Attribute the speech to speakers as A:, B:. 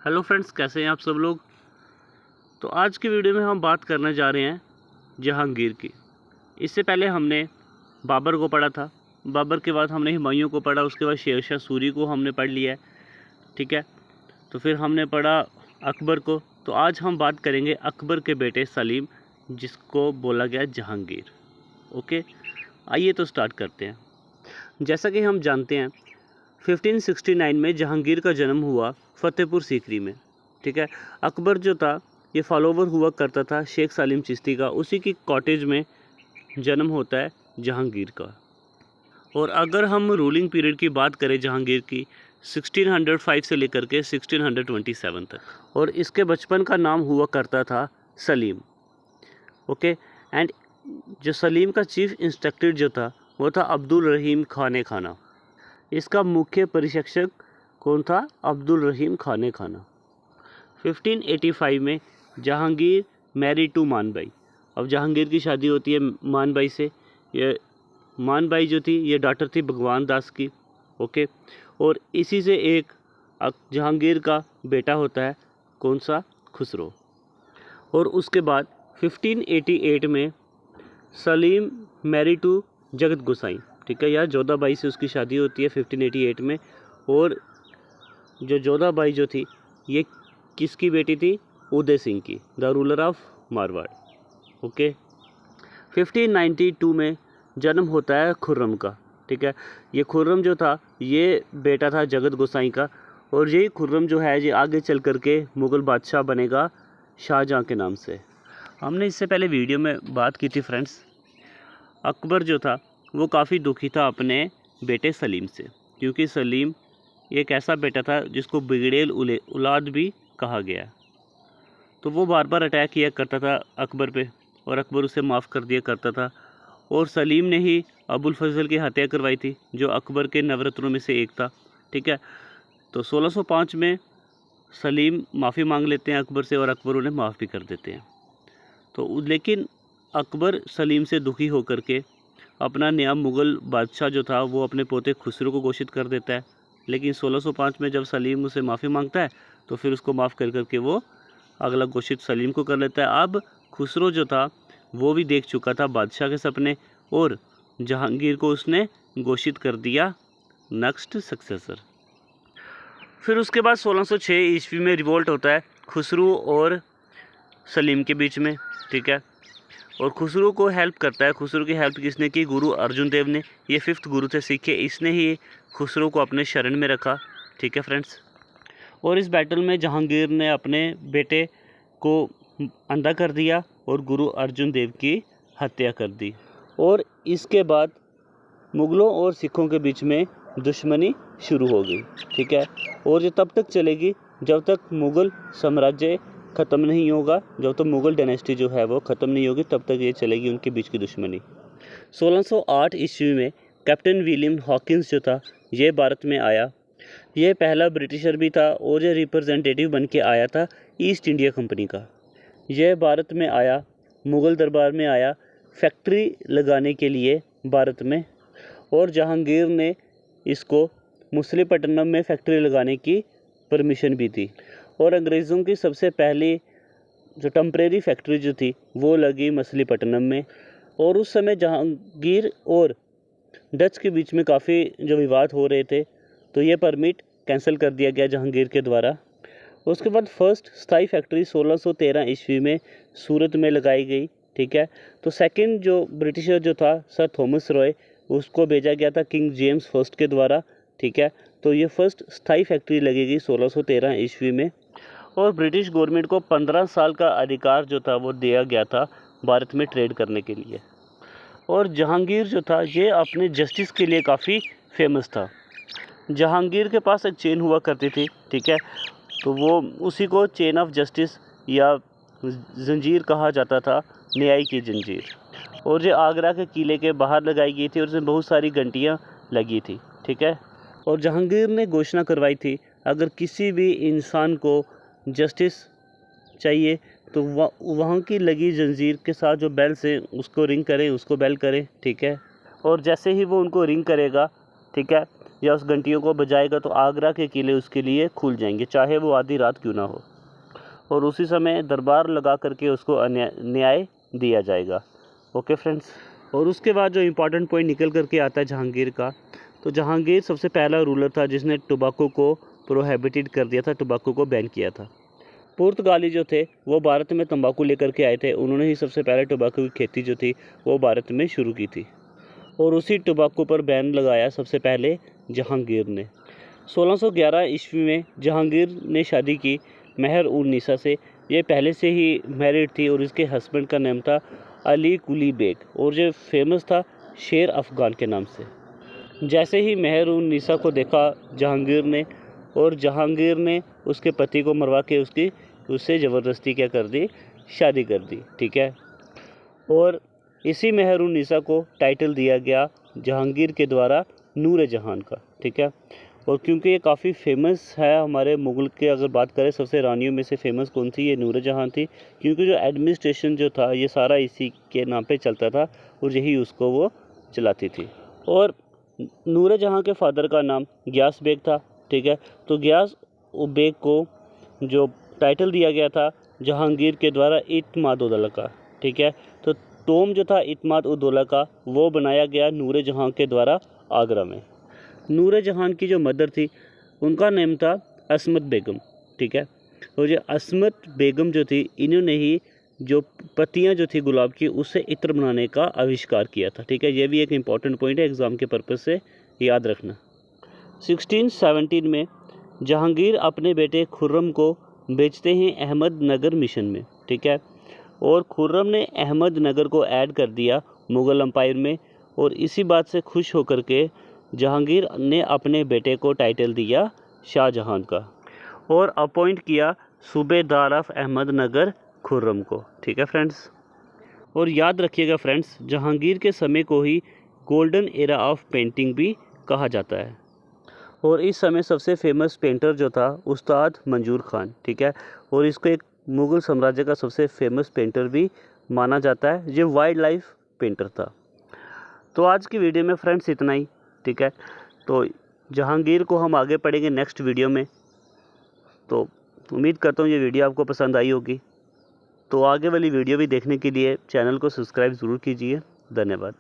A: Hello friends, कैसे हैं आप सब लोग। तो आज की वीडियो में हम बात करने जा रहे हैं जहांगीर की। इससे पहले हमने बाबर को पढ़ा था, बाबर के बाद हमने हुमायूं को पढ़ा, उसके बाद शेरशाह सूरी को हमने पढ़ लिया है, ठीक है। तो फिर हमने पढ़ा अकबर को। तो आज हम बात करेंगे अकबर के बेटे सलीम, जिसको बोला गया जहांगीर। ओके, आइए तो स्टार्ट करते हैं। जैसा कि हम जानते हैं 1569 में जहांगीर का जन्म हुआ फ़तेहपुर सीकरी में, ठीक है। अकबर जो था ये फॉलोवर हुआ करता था शेख सलीम चिश्ती का, उसी की कॉटेज में जन्म होता है जहांगीर का। और अगर हम रूलिंग पीरियड की बात करें जहांगीर की 1605 से लेकर के 1627 तक, और इसके बचपन का नाम हुआ करता था सलीम। ओके, एंड जो सलीम का चीफ इंस्पेक्टर जो था वो था अब्दुल रहीम खाने खाना। इसका मुख्य प्रशिक्षक कौन था? अब्दुल रहीम खाने खाना। 1585 में जहांगीर मैरिड टू मानबाई। अब जहांगीर की शादी होती है मानबाई से। ये मानबाई जो थी ये डॉटर थी भगवान दास की। ओके, और इसी से एक जहांगीर का बेटा होता है, कौन सा? खुसरो। और उसके बाद 1588 में सलीम मैरिड टू जगत गोसाई, ठीक है। यार जोधाबाई से उसकी शादी होती है 1588 में। और जो जोधाबाई जो थी ये किसकी बेटी थी? उदय सिंह की, the ruler of Marwar. Okay, 1592 में जन्म होता है खुर्रम का, ठीक है। ये खुर्रम जो था ये बेटा था जगत गोसाई का, और यही खुर्रम जो है ये आगे चल करके मुग़ल बादशाह बनेगा शाहजहाँ के नाम से। हमने इससे पहले वीडियो में बात की थी फ्रेंड्स, अकबर जो था वो काफ़ी दुखी था अपने बेटे सलीम से, क्योंकि सलीम एक ऐसा बेटा था जिसको बिगड़ेल औलाद भी कहा गया। तो वो बार बार अटैक किया करता था अकबर पे, और अकबर उसे माफ़ कर दिया करता था। और सलीम ने ही अबुल फजल की हत्या करवाई थी, जो अकबर के नवरत्नों में से एक था, ठीक है। तो 1605 में सलीम माफ़ी मांग लेते हैं अकबर से, और अकबर उन्हें माफ़ भी कर देते हैं। तो लेकिन अकबर सलीम से दुखी होकर के अपना नया मुग़ल बादशाह जो था वो अपने पोते खुसरो को घोषित कर देता है। लेकिन 1605 में जब सलीम उसे माफ़ी मांगता है तो फिर उसको माफ़ कर करके वो अगला घोषित सलीम को कर लेता है। अब खुसरो जो था वो भी देख चुका था बादशाह के सपने, और जहांगीर को उसने घोषित कर दिया नेक्स्ट सक्सेसर। फिर उसके बाद 1606 ईस्वी में रिवोल्ट होता है खुसरो और सलीम के बीच में, ठीक है। और खुसरो को हेल्प करता है। खुसरो की हेल्प किसने की? गुरु अर्जुन देव ने। ये 5th गुरु थे सिख के, इसने ही खुसरो को अपने शरण में रखा, ठीक है फ्रेंड्स। और इस बैटल में जहांगीर ने अपने बेटे को अंधा कर दिया और गुरु अर्जुन देव की हत्या कर दी। और इसके बाद मुग़लों और सिखों के बीच में दुश्मनी शुरू हो गई, ठीक है। और ये तब तक चलेगी जब तक मुग़ल साम्राज्य ख़त्म नहीं होगा, जब तक मुग़ल डायनेस्टी जो है वो ख़त्म नहीं होगी, तब तक ये चलेगी उनके बीच की दुश्मनी। 1608 ईस्वी में कैप्टन विलियम हॉकिंस जो था ये भारत में आया। ये पहला ब्रिटिशर भी था और ये रिप्रेजेंटेटिव बन के आया था ईस्ट इंडिया कंपनी का। यह भारत में आया, मुग़ल दरबार में आया फैक्ट्री लगाने के लिए भारत में, और जहांगीर ने इसको मछलीपट्टनम में फैक्ट्री लगाने की परमिशन भी दी। और अंग्रेज़ों की सबसे पहली जो टेम्परेरी फैक्ट्री जो थी वो लगी मछलीपट्टनम में। और उस समय जहांगीर और डच के बीच में काफ़ी जो विवाद हो रहे थे, तो ये परमिट कैंसिल कर दिया गया जहांगीर के द्वारा। उसके बाद फर्स्ट स्थायी फैक्ट्री 1613 ईस्वी में सूरत में लगाई गई, ठीक है। तो सेकंड जो ब्रिटिशर जो था सर थॉमस रॉय, उसको भेजा गया था किंग जेम्स फर्स्ट के द्वारा, ठीक है। तो ये फर्स्ट स्थायी फैक्ट्री लगेगी 1613 ईस्वी में। और ब्रिटिश गवर्नमेंट को 15 साल का अधिकार जो था वो दिया गया था भारत में ट्रेड करने के लिए। और जहांगीर जो था ये अपने जस्टिस के लिए काफ़ी फेमस था। जहांगीर के पास एक चेन हुआ करती थी, ठीक है। तो वो उसी को चेन ऑफ जस्टिस या जंजीर कहा जाता था, न्याय की जंजीर। और ये आगरा के किले के बाहर लगाई गई थी और इसमें बहुत सारी घंटियाँ लगी थी, ठीक है। और जहांगीर ने घोषणा करवाई थी अगर किसी भी इंसान को जस्टिस चाहिए तो वहाँ की लगी जंजीर के साथ जो बेल से उसको रिंग करे, उसको बेल करे, ठीक है। और जैसे ही वो उनको रिंग करेगा, ठीक है, या उस घंटियों को बजाएगा तो आगरा के किले उसके लिए खुल जाएंगे, चाहे वो आधी रात क्यों ना हो। और उसी समय दरबार लगा करके उसको न्याय दिया जाएगा। Okay friends. और उसके बाद जो इम्पोर्टेंट पॉइंट निकल करके आता है जहांगीर का, तो जहांगीर सबसे पहला रूलर था जिसने टोबैको को प्रोहिबिटेड कर दिया था, टोबैको को बैन किया था। पुर्तगाली जो थे वो भारत में तंबाकू लेकर के आए थे, उन्होंने ही सबसे पहले टोबैको की खेती जो थी वो भारत में शुरू की थी। और उसी टोबैको पर बैन लगाया सबसे पहले जहांगीर ने। 1611 ईस्वी में जहांगीर ने शादी की मेहर उन निसा से। ये पहले से ही मैरिड थी और इसके हस्बैंड का नाम था अली कुली बेग, और जो फेमस था शेर अफ़गान के नाम से। जैसे ही मेहर उन निसा को देखा जहांगीर ने, और जहांगीर ने उसके पति को मरवा के उससे ज़बरदस्ती क्या कर दी, शादी कर दी। ठीक है। और इसी मेहर उन निसा को टाइटल दिया गया जहांगीर के द्वारा नूर जहान का। ठीक है। और क्योंकि ये काफ़ी फेमस है हमारे मुग़ल के, अगर बात करें सबसे रानियों में से फेमस कौन थी, ये नूर जहान थी, क्योंकि जो एडमिनिस्ट्रेशन जो था ये सारा इसी के नाम पे चलता था और यही उसको वो चलाती थी। और नूर जहां के फादर का नाम गियास बेग था। ठीक है। तो गियास बेग को जो टाइटल दिया गया था जहांगीर के द्वारा इत्माद उद्दौला का। ठीक है। तो टोम जो था इत्माद उद्दौला का वो बनाया गया नूर जहां के द्वारा आगरा में। नूर जहान की जो मदर थी उनका नेम था असमत बेगम। ठीक है। और ये असमत बेगम जो थी इन्होंने ही जो पत्तियां जो थी गुलाब की उससे इत्र बनाने का आविष्कार किया था। ठीक है। ये भी एक इम्पॉर्टेंट पॉइंट है, एग्ज़ाम के पर्पज़ से याद रखना। 1617 में जहांगीर अपने बेटे खुर्रम को बेचते हैं अहमदनगर मिशन में। ठीक है। और खुर्रम ने अहमदनगर को ऐड कर दिया मुग़ल एम्पायर में, और इसी बात से खुश होकर के जहांगीर ने अपने बेटे को टाइटल दिया शाहजहां का और अपॉइंट किया सूबेदार ऑफ अहमदनगर खुर्रम को। ठीक है फ्रेंड्स। और याद रखिएगा फ्रेंड्स, जहांगीर के समय को ही गोल्डन एरा ऑफ पेंटिंग भी कहा जाता है। और इस समय सबसे फेमस पेंटर जो था उस्ताद मंजूर खान। ठीक है। और इसको एक मुग़ल साम्राज्य का सबसे फेमस पेंटर भी माना जाता है। ये वाइल्ड लाइफ पेंटर था। तो आज की वीडियो में फ्रेंड्स इतना ही। ठीक है। तो जहांगीर को हम आगे पढ़ेंगे नेक्स्ट वीडियो में। तो उम्मीद करता हूँ ये वीडियो आपको पसंद आई होगी। तो आगे वाली वीडियो भी देखने के लिए चैनल को सब्सक्राइब ज़रूर कीजिए। धन्यवाद।